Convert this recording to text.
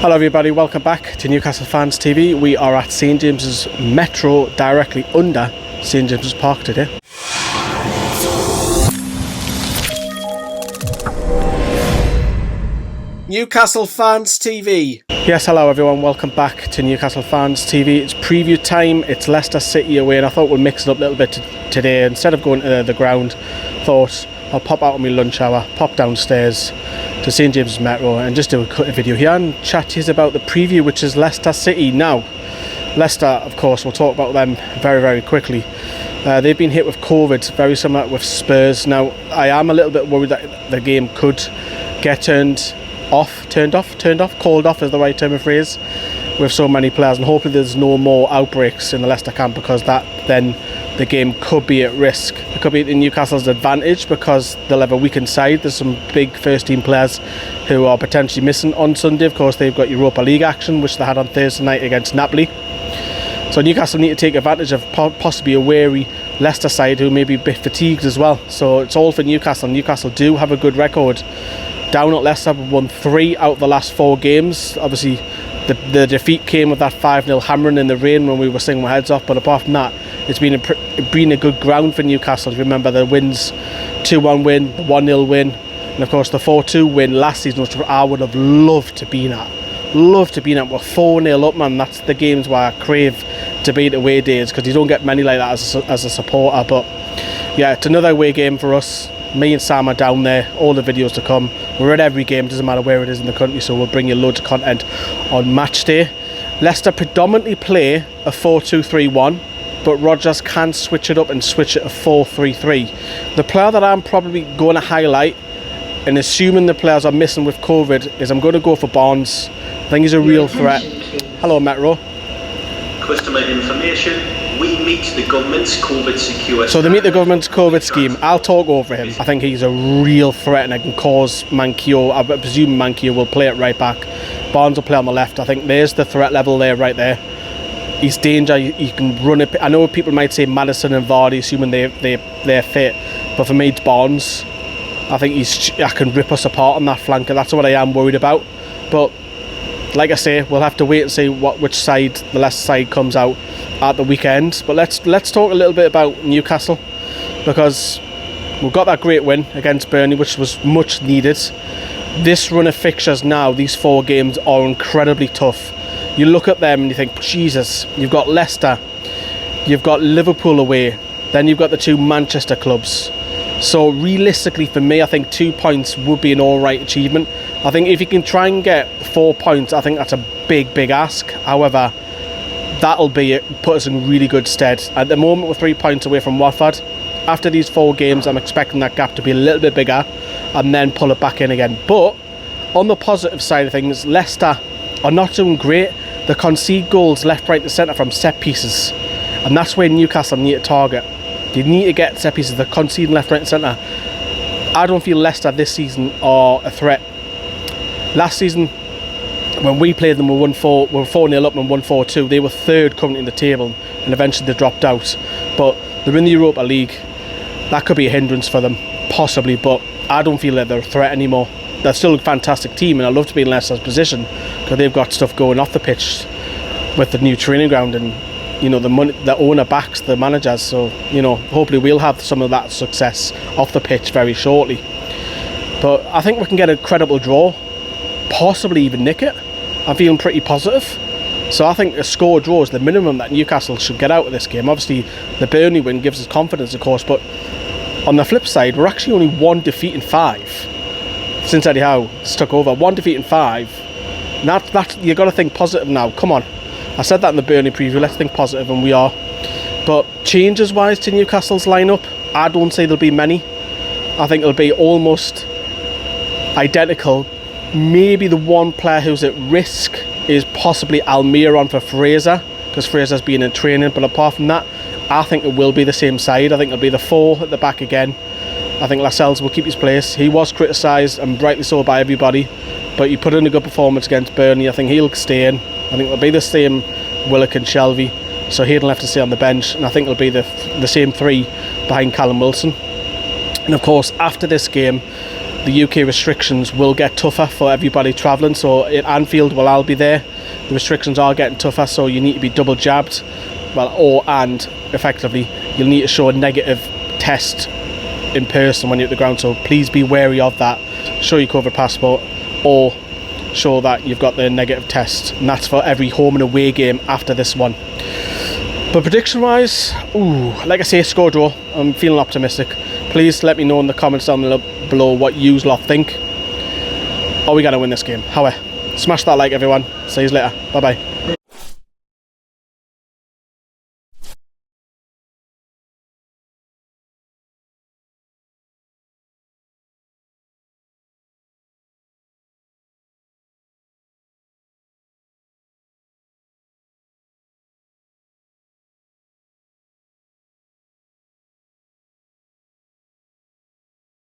Hello everybody, welcome back to Newcastle Fans TV. We are at St James's Metro, directly under St James's Park today. Newcastle Fans TV. Yes, hello everyone, welcome back to Newcastle Fans TV. It's preview time, it's Leicester City away, and I thought we'll mix it up a little bit today. Instead of going to the ground, thought I'll pop out on my lunch hour, pop downstairs to St James's Metro and just do a video here and chat to you about the preview, which is Leicester City. Now, Leicester, of course, we'll talk about them very, very quickly. They've been hit with COVID, very similar with Spurs. Now, I am a little bit worried that the game could get called off is the right term of phrase, with so many players, and hopefully there's no more outbreaks in the Leicester camp, because then the game could be at risk. It could be in Newcastle's advantage because they'll have a weakened side. There's some big first team players who are potentially missing on Sunday. Of course, they've got Europa League action, which they had on Thursday night against Napoli. So Newcastle need to take advantage of possibly a wary Leicester side who may be a bit fatigued as well. So it's all for Newcastle. Newcastle do have a good record. Down at Leicester, won 3 out of the last 4 games. Obviously, the defeat came with that 5-0 hammering in the rain when we were singing our heads off. But apart from that, it's been a good ground for Newcastle. Remember the wins, 2-1 win, the 1-0 win, and of course the 4-2 win last season, which I would have loved to be at. We're 4-0 up, man. That's the games where I crave to be at away days, because you don't get many like that as a supporter. But yeah, it's another away game for us. Me and Sam are down there, all the videos to come. We're at every game, doesn't matter where it is in the country, so we'll bring you loads of content on match day. Leicester predominantly play a 4-2-3-1, but Rodgers can switch it up and switch it to 4-3-3. The player that I'm probably going to highlight, and assuming the players are missing with COVID, is I'm going to go for Barnes. I think he's a real threat. Hello, Metro. Customer information. We meet the government's COVID secure. So they meet the government's COVID scheme. I'll talk over him. I think he's a real threat and it can cause Manquillo. I presume Manquillo will play it right back. Barnes will play on the left. I think there's the threat level there, right there. He's danger. You can run it. I know people might say Maddison and Vardy, assuming they're fit, but for me it's Barnes. I think I can rip us apart on that flanker. That's what I am worried about. But like I say, we'll have to wait and see which side the Leicester side comes out at the weekend. But let's talk a little bit about Newcastle, because we've got that great win against Burnley, which was much needed. This run of fixtures now, these 4 games are incredibly tough. You look at them and you think, Jesus, you've got Leicester, you've got Liverpool away, then you've got the 2 Manchester clubs. So realistically for me, I think 2 points would be an alright achievement. I think if you can try and get 4 points, I think that's a big ask. However, that'll put us in really good stead. At the moment, we're 3 points away from Watford. After these 4 games, I'm expecting that gap to be a little bit bigger and then pull it back in again. But on the positive side of things, Leicester are not doing great. They concede goals left, right and centre from set pieces, and that's where Newcastle need to target. They need to get set pieces. They're conceding left, right and centre. I don't feel Leicester this season are a threat. Last season, when we played them, we were 4-0 up and won 4-2. They were 3rd currently in the table, and eventually they dropped out. But they're in the Europa League. That could be a hindrance for them, possibly, but I don't feel that they're a threat anymore. They're still a fantastic team, and I'd love to be in Leicester's position, because they've got stuff going off the pitch with the new training ground, and you know, the owner backs the managers, so you know, hopefully we'll have some of that success off the pitch very shortly. But I think we can get a credible draw, possibly even nick it. I'm feeling pretty positive. So I think a score draw is the minimum that Newcastle should get out of this game. Obviously the Burnley win gives us confidence, of course, but on the flip side, we're actually only 1 defeat in 5 since Eddie Howe took over. 1 defeat in 5. That you got to think positive now. Come on, I said that in the Burnley preview. Let's think positive, and we are. But changes wise to Newcastle's lineup, I don't say there'll be many. I think it'll be almost identical. Maybe the one player who's at risk is possibly Almiron for Fraser, because Fraser's been in training. But apart from that, I think it will be the same side. I think it'll be the 4 at the back again. I think Lascelles will keep his place. He was criticised, and rightly so, by everybody, but he put in a good performance against Burnley. I think he'll stay in. I think it'll be the same Willock and Shelvey, so Hayden will have to stay on the bench, and I think it'll be the same 3 behind Callum Wilson. And of course, after this game, the UK restrictions will get tougher for everybody travelling. So at Anfield, well, I'll be there. The restrictions are getting tougher, so you need to be double jabbed. And effectively, you'll need to show a negative test in person when you're at the ground. So please be wary of that. Show your COVID passport or show that you've got the negative test, and that's for every home and away game after this one. But prediction wise, like I say, score draw. I'm feeling optimistic. Please let me know in the comments down below what you lot think. Are we going to win this game? However, smash that like, everyone. See you later. Bye bye.